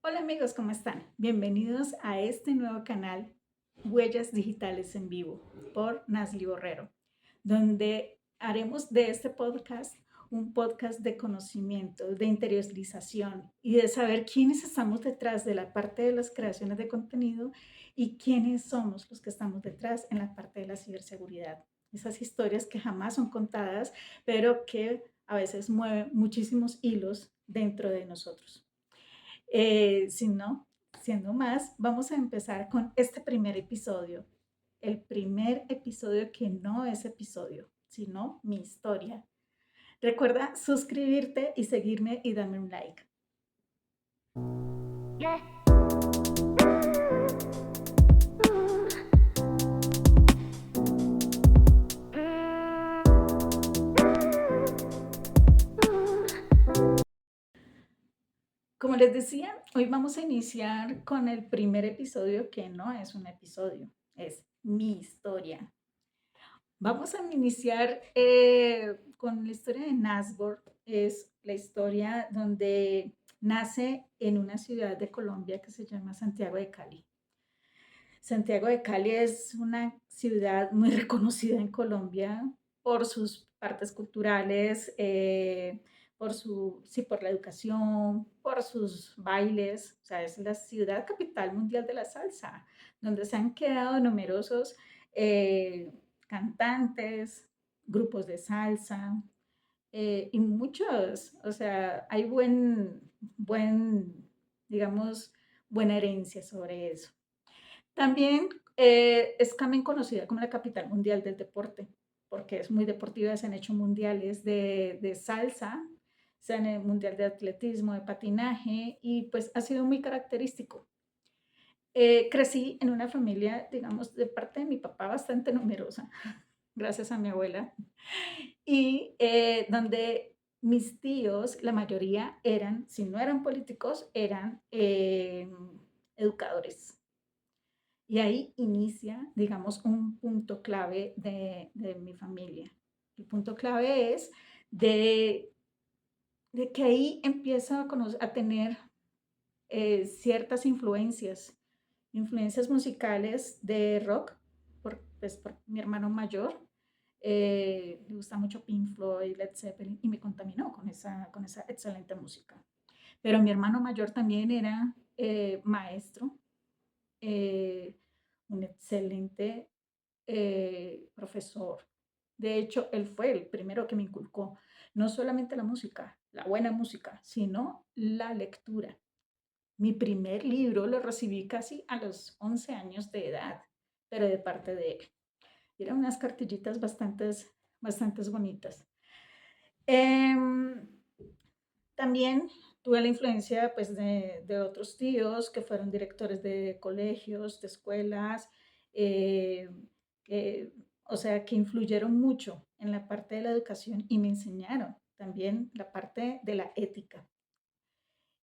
Hola amigos, ¿cómo están? Bienvenidos a este nuevo canal Huellas Digitales en Vivo por Nasli Borrero, donde haremos de este podcast un podcast de conocimiento, de interiorización y de saber quiénes estamos detrás de la parte de las creaciones de contenido y quiénes somos los que estamos detrás en la parte de la ciberseguridad. Esas historias que jamás son contadas, pero que a veces mueven muchísimos hilos dentro de nosotros. Si no, siendo más, vamos a empezar con este primer episodio. El primer episodio que no es episodio, sino mi historia. Recuerda suscribirte y seguirme y darme un like. Como les decía, hoy vamos a iniciar con el primer episodio que no es un episodio, es mi historia. Vamos a iniciar con la historia de Nasbor. Es la historia donde nace en una ciudad de Colombia que se llama Santiago de Cali. Santiago de Cali es una ciudad muy reconocida en Colombia por sus partes culturales, por la educación, por sus bailes. O sea, es la ciudad capital mundial de la salsa, donde se han quedado numerosos eh, cantantes, grupos de salsa y muchos, o sea, hay digamos, buena herencia sobre eso. También es también conocida como la capital mundial del deporte, porque es muy deportiva, se han hecho mundiales de salsa, se han hecho mundial de atletismo, de patinaje, y pues ha sido muy característico. Crecí en una familia, digamos, de parte de mi papá bastante numerosa, gracias a mi abuela, y donde mis tíos, la mayoría eran, si no eran políticos, eran educadores. Y ahí inicia, digamos, un punto clave de mi familia. El punto clave es de, de que ahí empiezo a tener ciertas influencias musicales de rock, por mi hermano mayor. Le gusta mucho Pink Floyd, Led Zeppelin, y me contaminó con esa excelente música. Pero mi hermano mayor también era maestro, eh, un excelente profesor. De hecho, él fue el primero que me inculcó no solamente la música, la buena música, sino la lectura. Mi primer libro lo recibí casi a los 11 años de edad, pero de parte de él. Eran unas cartillitas bastantes bonitas. Em, También tuve la influencia pues, de otros tíos que fueron directores de colegios, de escuelas, eh, o sea, que influyeron mucho en la parte de la educación y me enseñaron también la parte de la ética.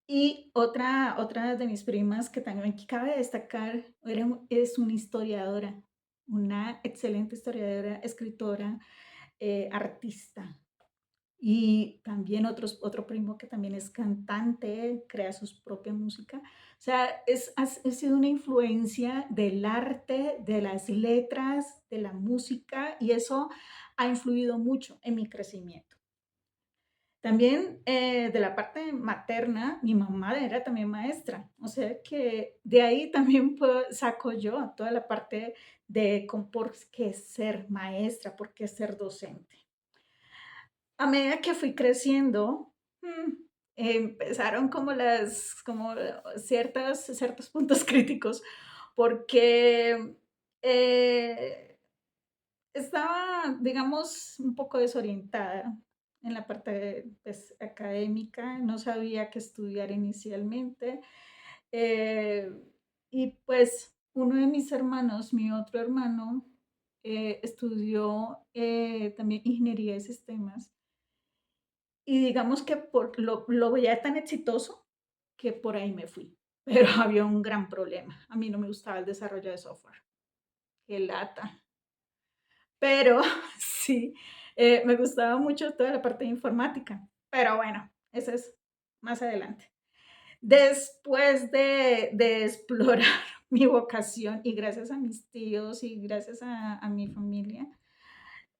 Y otra de mis primas que también cabe destacar es una historiadora, una excelente historiadora, escritora, artista. Y también otro primo que también es cantante, crea su propia música. O sea, ha sido una influencia del arte, de las letras, de la música, y eso ha influido mucho en mi crecimiento. También de la parte materna, mi mamá era también maestra, o sea que de ahí también saco yo toda la parte de por qué ser maestra, por qué ser docente. A medida que fui creciendo, mm, empezaron como ciertos puntos críticos, porque estaba, digamos, un poco desorientada en la parte pues, académica, no sabía qué estudiar inicialmente. eh, y pues uno de mis hermanos, mi otro hermano, estudió también ingeniería de sistemas y digamos que lo veía tan exitoso que por ahí me fui. Pero había un gran problema. A mí no me gustaba el desarrollo de software. Qué lata. Pero sí, me gustaba mucho toda la parte de informática. Pero bueno, eso es más adelante. Después de explorar mi vocación y gracias a mis tíos y gracias a mi familia,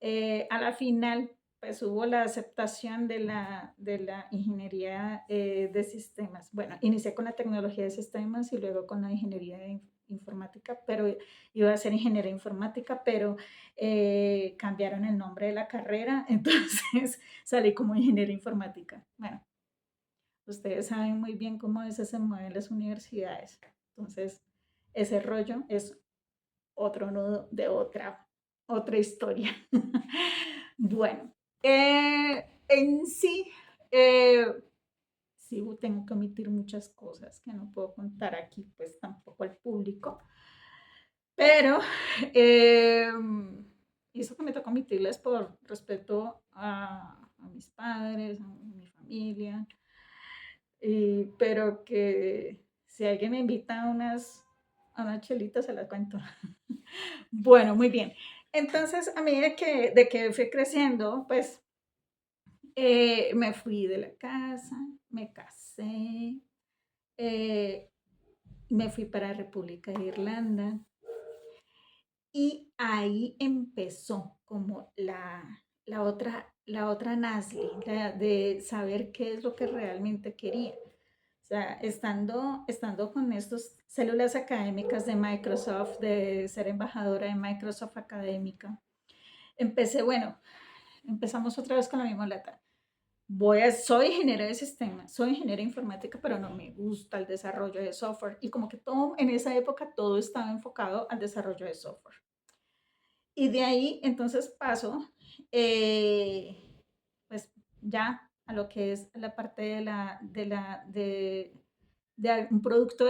a la final, pues hubo la aceptación de la ingeniería de sistemas. Bueno, inicié con la tecnología de sistemas y luego con la ingeniería de informática, pero iba a ser ingeniera informática, pero cambiaron el nombre de la carrera, entonces salí como ingeniera informática. Bueno, ustedes saben muy bien cómo a veces se mueven las universidades. Entonces, ese rollo es otro nudo de otra historia. Bueno, en sí, eh, sí tengo que omitir muchas cosas que no puedo contar aquí, pues tampoco al público, pero eh, eso que me toca omitirles por respeto a mis padres, a mi familia, pero que si alguien me invita a unas chelitas, se las cuento. Bueno, muy bien. Entonces, a medida de que fui creciendo, pues me fui de la casa, me casé, eh, me fui para República de Irlanda y ahí empezó como la otra Nasli, de saber qué es lo que realmente quería. O sea, estando con estas células académicas de Microsoft, de ser embajadora de Microsoft académica, bueno, empezamos otra vez con la misma lata. Soy ingeniera de sistemas, soy ingeniera informática, pero no me gusta el desarrollo de software. Y como que todo, en esa época todo estaba enfocado al desarrollo de software. Y de ahí entonces paso, eh, pues ya a lo que es la parte de un producto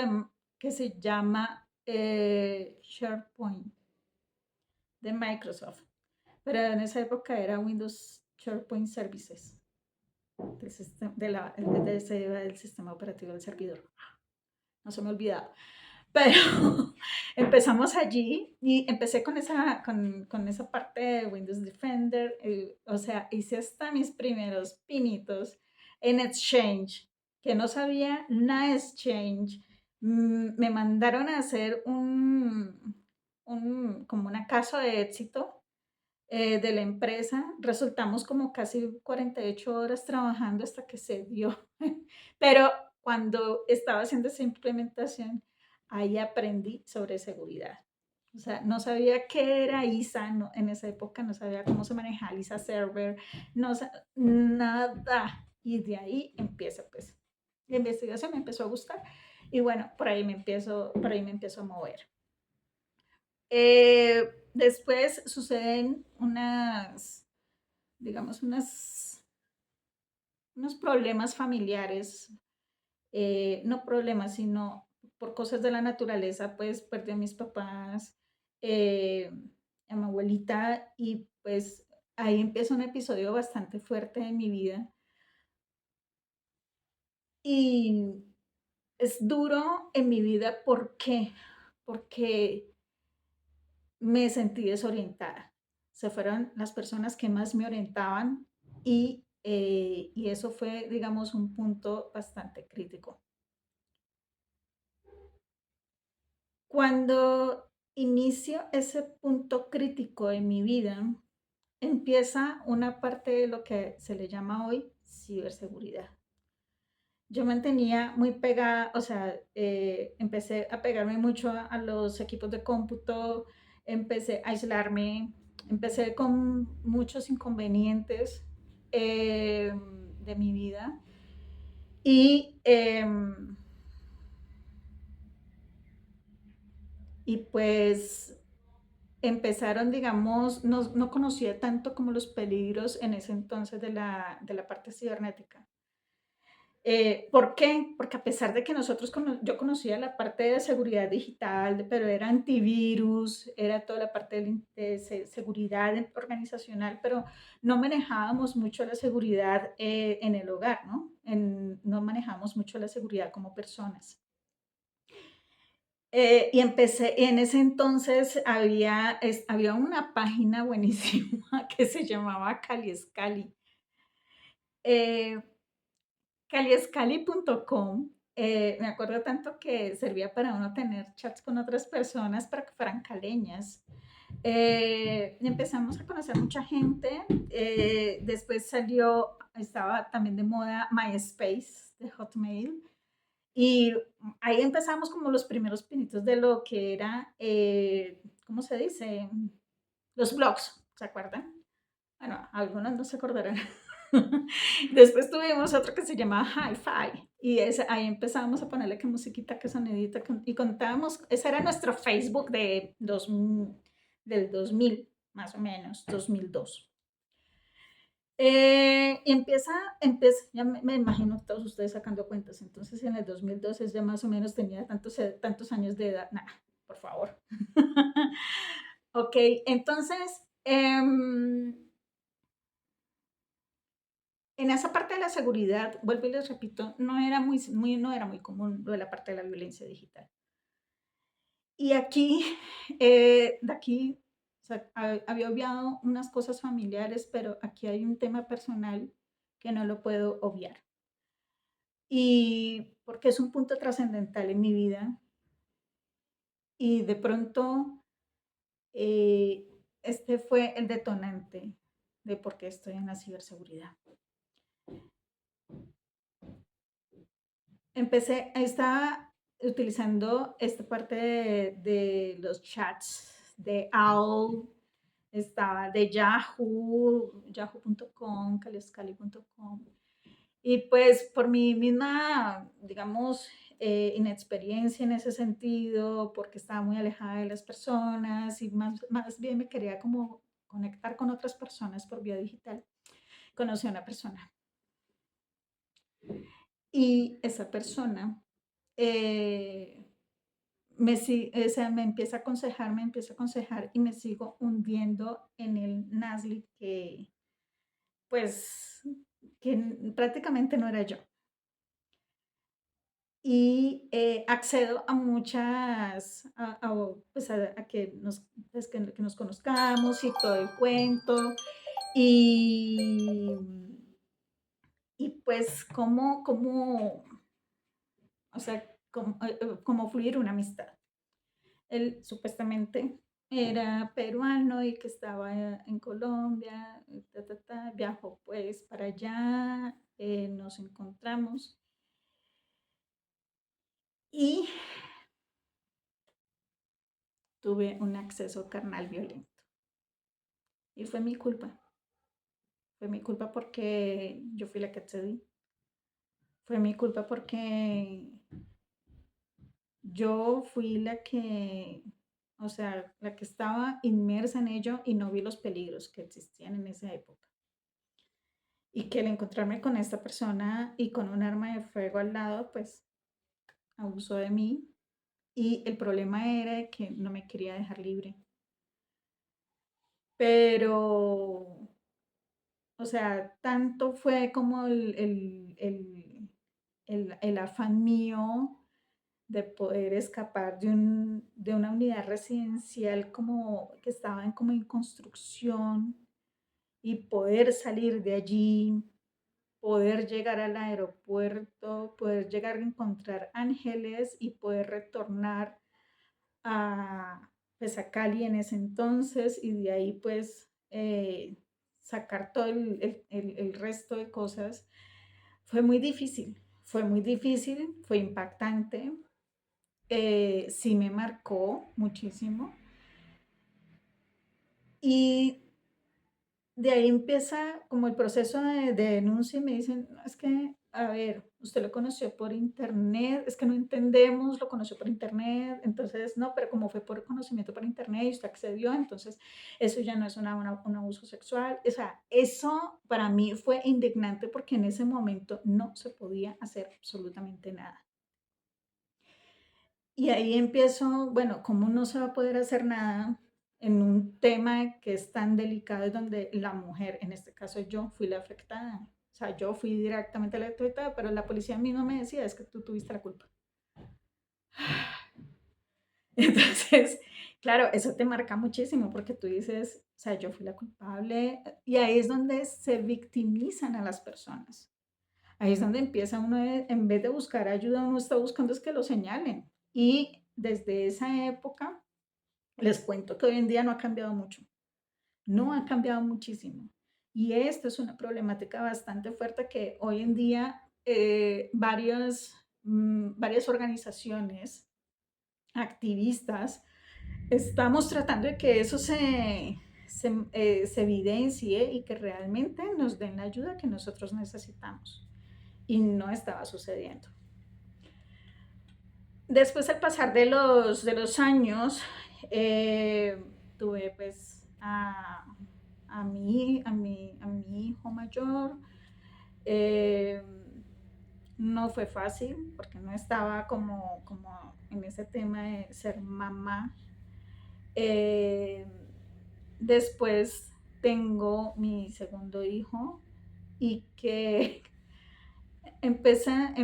que se llama SharePoint de Microsoft. Pero en esa época era Windows SharePoint Services. Del sistema operativo del servidor. No se me ha olvidado. Pero empezamos allí y empecé con esa parte de Windows Defender. O sea, hice hasta mis primeros pinitos en Exchange, que no sabía nada de Exchange. Me mandaron a hacer como una casa de éxito de la empresa. Resultamos como casi 48 horas trabajando hasta que se dio. Pero cuando estaba haciendo esa implementación, ahí aprendí sobre seguridad. O sea, no sabía qué era ISA, en esa época no sabía cómo se manejaba el ISA Server, no, nada. Y de ahí empieza, pues, la investigación me empezó a gustar y bueno, por ahí me empiezo a mover. Después suceden digamos, unos problemas familiares, no problemas, sino por cosas de la naturaleza, pues perdí a mis papás, eh, a mi abuelita y pues ahí empieza un episodio bastante fuerte de mi vida y es duro en mi vida. ¿Por qué? Porque me sentí desorientada. Se fueron las personas que más me orientaban y eso fue, digamos, un punto bastante crítico. Cuando inicio ese punto crítico en mi vida, empieza una parte de lo que se le llama hoy ciberseguridad. Yo mantenía muy pegada, o sea, empecé a pegarme mucho a los equipos de cómputo, empecé a aislarme, empecé con muchos inconvenientes de mi vida y, y pues empezaron, digamos, no conocía tanto como los peligros en ese entonces de la parte cibernética. ¿Por qué? Porque a pesar de que yo conocía la parte de seguridad digital, pero era antivirus, era toda la parte de seguridad organizacional, pero no manejábamos mucho la seguridad en el hogar, ¿no? No manejábamos mucho la seguridad como personas. Y empecé, en ese entonces había una página buenísima que se llamaba Caliescali. Eh, Caliescali.com me acuerdo tanto que servía para uno tener chats con otras personas para que fueran caleñas. Empezamos a conocer mucha gente. Después estaba también de moda MySpace de Hotmail. Y ahí empezamos como los primeros pinitos de lo que era, ¿cómo se dice? Los blogs, ¿se acuerdan? Bueno, algunos no se acordarán. Después tuvimos otro que se llamaba Hi-Fi y ahí empezamos a ponerle que musiquita, que sonidita y contábamos, ese era nuestro Facebook del 2000, más o menos, 2002. Y ya me imagino todos ustedes sacando cuentas, entonces en el 2012 ya más o menos tenía tantos años de edad, nada, por favor. Ok, entonces, en esa parte de la seguridad, vuelvo y les repito, no era muy común lo de la parte de la violencia digital. Y aquí, de aquí, o sea, había obviado unas cosas familiares, pero aquí hay un tema personal que no lo puedo obviar. Y porque es un punto trascendental en mi vida y de pronto eh, este fue el detonante de por qué estoy en la ciberseguridad. Estaba utilizando esta parte de los chats de OWL, estaba de Yahoo, yahoo.com, calescali.com. Y pues por mi misma, digamos, inexperiencia en ese sentido, porque estaba muy alejada de las personas y más bien me quería como conectar con otras personas por vía digital, conocí a una persona. Y esa persona me empieza a aconsejar y me sigo hundiendo en el Nasli pues, que prácticamente no era yo. Y accedo a muchas, pues a que pues que nos conozcamos y todo el cuento. Y, y pues o sea, cómo fluir una amistad. Él supuestamente era peruano y que estaba en Colombia, viajó pues para allá, nos encontramos y tuve un acceso carnal violento. Y fue mi culpa porque yo fui la que accedí, fue mi culpa porque yo fui o sea, la que estaba inmersa en ello y no vi los peligros que existían en esa época. Y que al encontrarme con esta persona y con un arma de fuego al lado, pues abusó de mí. Y el problema era que no me quería dejar libre. Pero, o sea, tanto fue como el afán mío de poder escapar de una unidad residencial como que estaba como en construcción y poder salir de allí, poder llegar al aeropuerto, poder llegar a encontrar Ángeles y poder retornar pues a Cali en ese entonces y de ahí pues sacar todo el resto de cosas. Fue muy difícil, fue impactante, sí me marcó muchísimo. Y de ahí empieza como el proceso de denuncia y me dicen, "No, es que, a ver, usted lo conoció por internet, es que no entendemos, lo conoció por internet, entonces no, pero como fue por conocimiento por internet y usted accedió, entonces eso ya no es un abuso sexual". O sea, eso para mí fue indignante porque en ese momento no se podía hacer absolutamente nada. Y ahí empiezo, bueno, ¿cómo no se va a poder hacer nada en un tema que es tan delicado y donde la mujer, en este caso yo, fui la afectada? O sea, yo fui directamente la afectada, pero la policía misma me decía, es que tú tuviste la culpa. Entonces, claro, eso te marca muchísimo porque tú dices, o sea, yo fui la culpable y ahí es donde se victimizan a las personas. Ahí es donde empieza uno, en vez de buscar ayuda, uno está buscando es que lo señalen. Y desde esa época, les cuento que hoy en día no ha cambiado mucho, no ha cambiado muchísimo. Y esto es una problemática bastante fuerte que hoy en día varias organizaciones activistas estamos tratando de que eso se evidencie y que realmente nos den la ayuda que nosotros necesitamos. Y no estaba sucediendo. Después, al pasar de los años, tuve pues a mi hijo mayor. Eh, no fue fácil porque no estaba como en ese tema de ser mamá. Eh, Después tengo mi segundo hijo y que empieza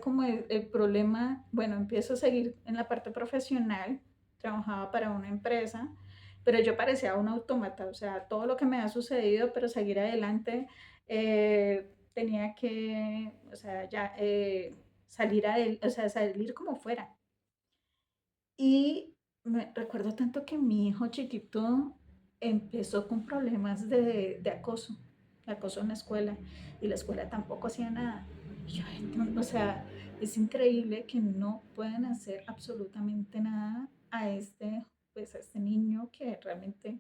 como el problema, bueno, empiezo a seguir en la parte profesional, trabajaba para una empresa, pero yo parecía un autómata, o sea, todo lo que me ha sucedido, pero seguir adelante, tenía que, o sea, ya o sea, salir como fuera. Y me recuerdo tanto que mi hijo chiquito empezó con problemas de acoso en la escuela, y la escuela tampoco hacía nada. Y yo, "Ay, o sea, es increíble que no puedan hacer absolutamente nada pues a este niño que realmente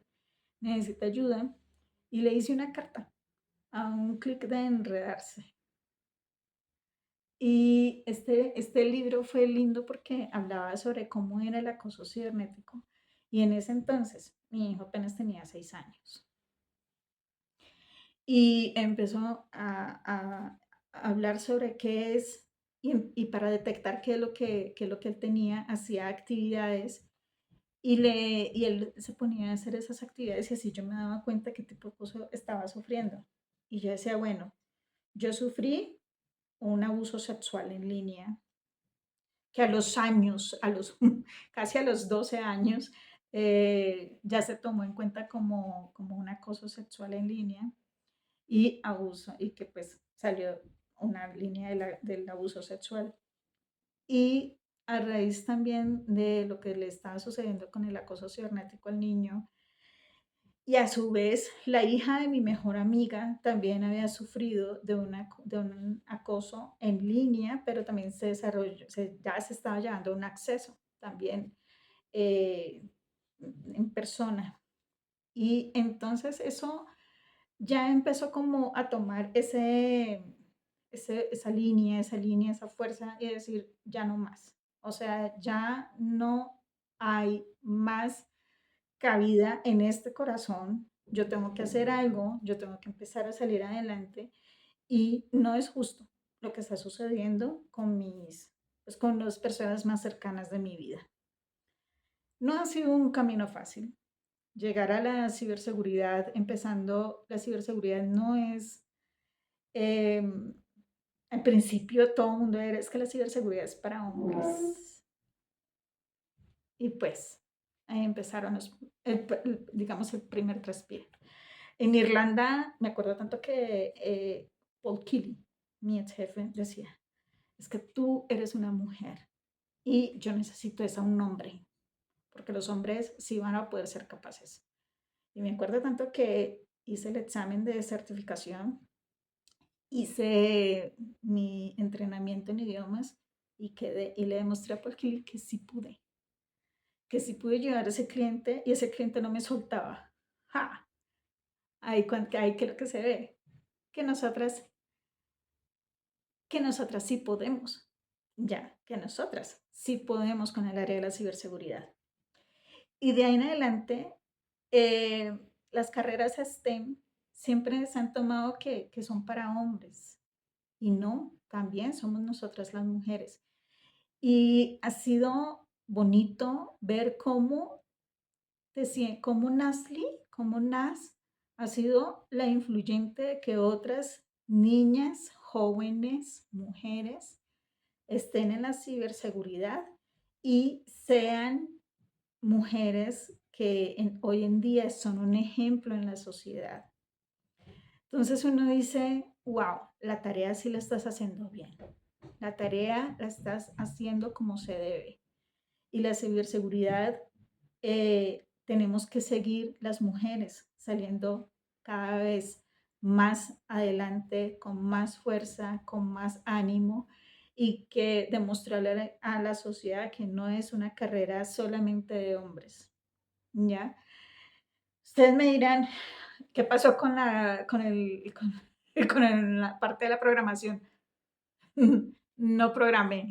necesita ayuda". Y le hice una carta a un clic de enredarse. Y este libro fue lindo porque hablaba sobre cómo era el acoso cibernético. Y en ese entonces, mi hijo apenas tenía 6 años. Y empezó a hablar sobre qué es, y para detectar qué es lo que él tenía, hacía actividades y él se ponía a hacer esas actividades, y así yo me daba cuenta qué tipo de acoso estaba sufriendo. Y yo decía, bueno, yo sufrí un abuso sexual en línea que a los años, casi a los 12 años, ya se tomó en cuenta como un acoso sexual en línea y abuso, y que pues salió una línea del abuso sexual. Y a raíz también de lo que le estaba sucediendo con el acoso cibernético al niño, y a su vez la hija de mi mejor amiga también había sufrido de un acoso en línea, pero también se desarrolló, ya se estaba llevando a un acceso también, eh, en persona. Y entonces eso ya empezó como a tomar esa línea, esa fuerza, y decir, ya no más. O sea, ya no hay más cabida en este corazón. Yo tengo que hacer algo, yo tengo que empezar a salir adelante, y no es justo lo que está sucediendo con las personas más cercanas de mi vida. No ha sido un camino fácil. Llegar a la ciberseguridad, empezando, la ciberseguridad no es, em, al principio todo el mundo era, es que la ciberseguridad es para hombres. Y pues ahí empezaron digamos, el primer respiro. En Irlanda, me acuerdo tanto que Paul Keely, mi ex jefe, decía, es que tú eres una mujer y yo necesito es a un hombre, porque los hombres sí van a poder ser capaces. Y me acuerdo tanto que hice el examen de certificación, hice mi entrenamiento en idiomas, y le demostré a Paul Keely que sí pude llevar a ese cliente, y ese cliente no me soltaba. ¡Ja! Ahí que lo que se ve, que nosotras, sí podemos, ya, que nosotras sí podemos con el área de la ciberseguridad. Y de ahí en adelante, eh, las carreras STEM siempre se han tomado que son para hombres, y no, también somos nosotras las mujeres. Y ha sido bonito ver cómo Nas ha sido la influyente de que otras niñas, jóvenes, mujeres estén en la ciberseguridad y sean mujeres que hoy en día son un ejemplo en la sociedad. Entonces uno dice, wow, la tarea sí la estás haciendo bien. La tarea la estás haciendo como se debe. Y la ciberseguridad, tenemos que seguir las mujeres saliendo cada vez más adelante, con más fuerza, con más ánimo y que demostrarle a la sociedad que no es una carrera solamente de hombres, ¿ya? Ustedes me dirán, ¿qué pasó con la parte de la programación? No programé.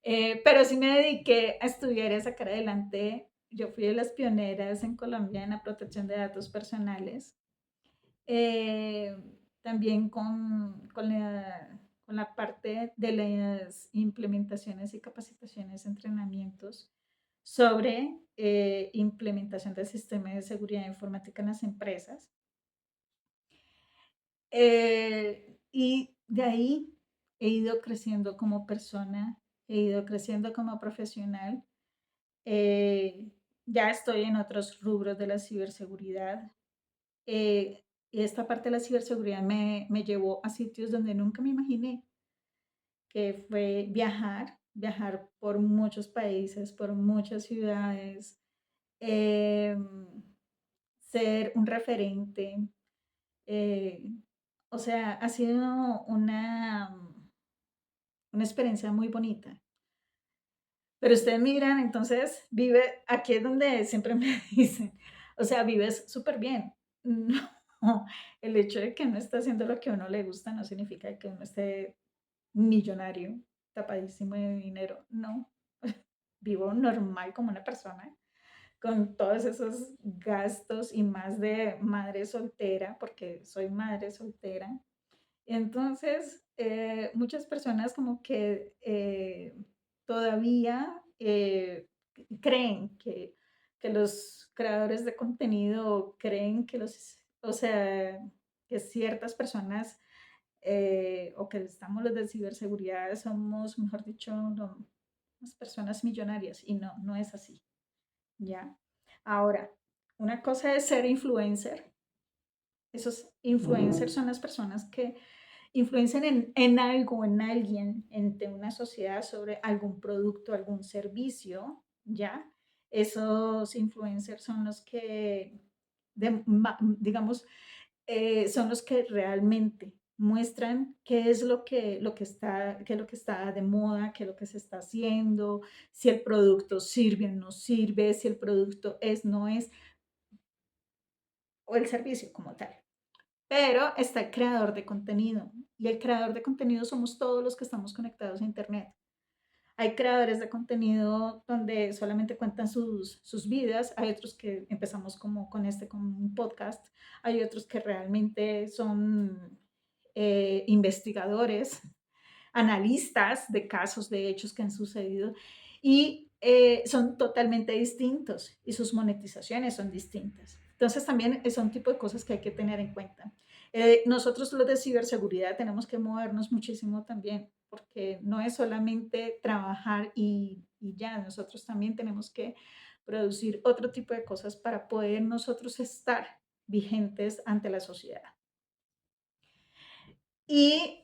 Pero sí me dediqué a estudiar y a sacar adelante. Yo fui de las pioneras en Colombia en la protección de datos personales. Eh, También con la parte de las implementaciones y capacitaciones, entrenamientos sobre implementación del sistema de seguridad informática en las empresas. Y de ahí he ido creciendo como persona, he ido creciendo como profesional. eh, ya estoy en otros rubros de la ciberseguridad. Y esta parte de la ciberseguridad me llevó a sitios donde nunca me imaginé, que fue viajar por muchos países, por muchas ciudades, em, ser un referente. eh, o sea, ha sido una experiencia muy bonita. Pero ustedes miran, entonces vive, aquí es donde siempre me dicen, o sea, vives súper bien. No, el hecho de que uno esté haciendo lo que a uno le gusta no significa que uno esté millonario, tapadísimo de dinero. No, vivo normal como una persona, con todos esos gastos y más de madre soltera, porque soy madre soltera. Entonces, muchas personas como que todavía creen que los creadores de contenido creen que o sea, que ciertas personas o que estamos los de ciberseguridad somos, mejor dicho, unas personas millonarias y no, no es así, ¿ya? Ahora, una cosa es ser influencer. Esos influencers son las personas que influencian en algo, en alguien, en una sociedad sobre algún producto, algún servicio, ¿ya? Esos influencers son los que, digamos, son los que realmente muestran qué es qué es lo que está de moda, qué es lo que se está haciendo, si el producto sirve o no sirve, si el producto es, no es, o el servicio como tal. Pero está el creador de contenido y el creador de contenido somos todos los que estamos conectados a Internet. Hay creadores de contenido donde solamente cuentan sus vidas, hay otros que empezamos como con como un podcast, hay otros que realmente son investigadores, analistas de casos, de hechos que han sucedido y son totalmente distintos y sus monetizaciones son distintas. Entonces también son tipo de cosas que hay que tener en cuenta. Nosotros los de ciberseguridad tenemos que movernos muchísimo también, porque no es solamente trabajar y ya, nosotros también tenemos que producir otro tipo de cosas para poder nosotros estar vigentes ante la sociedad. Y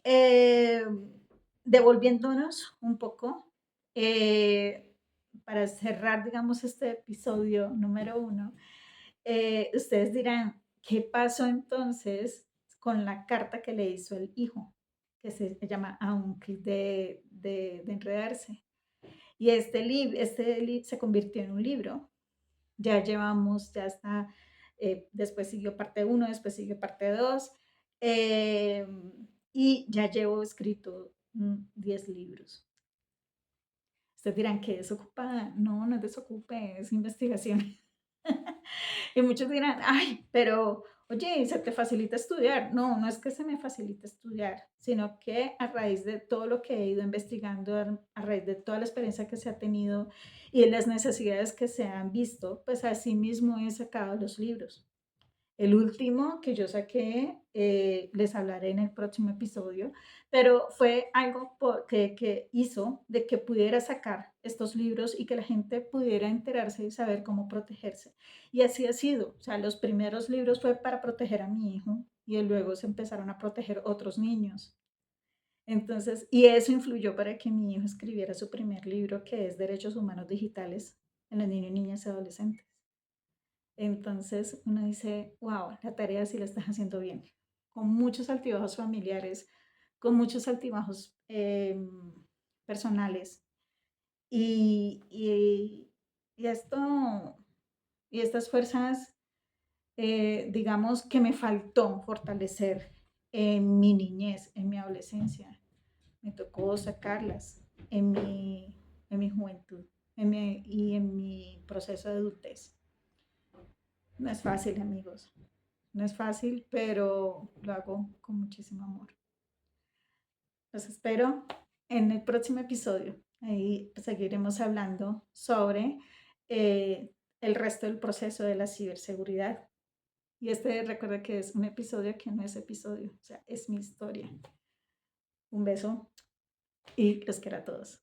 devolviéndonos un poco, para cerrar, digamos, este episodio número uno, ustedes dirán, ¿qué pasó entonces con la carta que le hizo el hijo? Que se llama A un clic de enredarse. Y se convirtió en un libro. Ya llevamos, ya está, después siguió parte uno, después siguió parte 2, y ya llevo escrito 10 libros. Ustedes dirán que desocupada. No, no es desocupe, es investigación. Y muchos dirán, ay, pero oye, se te facilita estudiar. No, no es que se me facilite estudiar, sino que a raíz de todo lo que he ido investigando, a raíz de toda la experiencia que se ha tenido y de las necesidades que se han visto, pues así mismo he sacado los libros. El último que yo saqué, les hablaré en el próximo episodio, pero fue algo que hizo de que pudiera sacar estos libros y que la gente pudiera enterarse y saber cómo protegerse. Y así ha sido. O sea, los primeros libros fue para proteger a mi hijo y luego se empezaron a proteger otros niños. Entonces, y eso influyó para que mi hijo escribiera su primer libro, que es Derechos Humanos Digitales en los niños, niñas y adolescentes. Entonces uno dice, wow, la tarea sí la estás haciendo bien, con muchos altibajos familiares, con muchos altibajos personales. Y, y, y esto, y estas fuerzas, digamos, que me faltó fortalecer en mi niñez, en mi adolescencia. Me tocó sacarlas en mi juventud y en mi proceso de adultez. No es fácil, amigos. No es fácil, pero lo hago con muchísimo amor. Los espero en el próximo episodio. Ahí seguiremos hablando sobre el resto del proceso de la ciberseguridad. Y este recuerda que es un episodio que no es episodio, o sea, es mi historia. Un beso y los quiero a todos.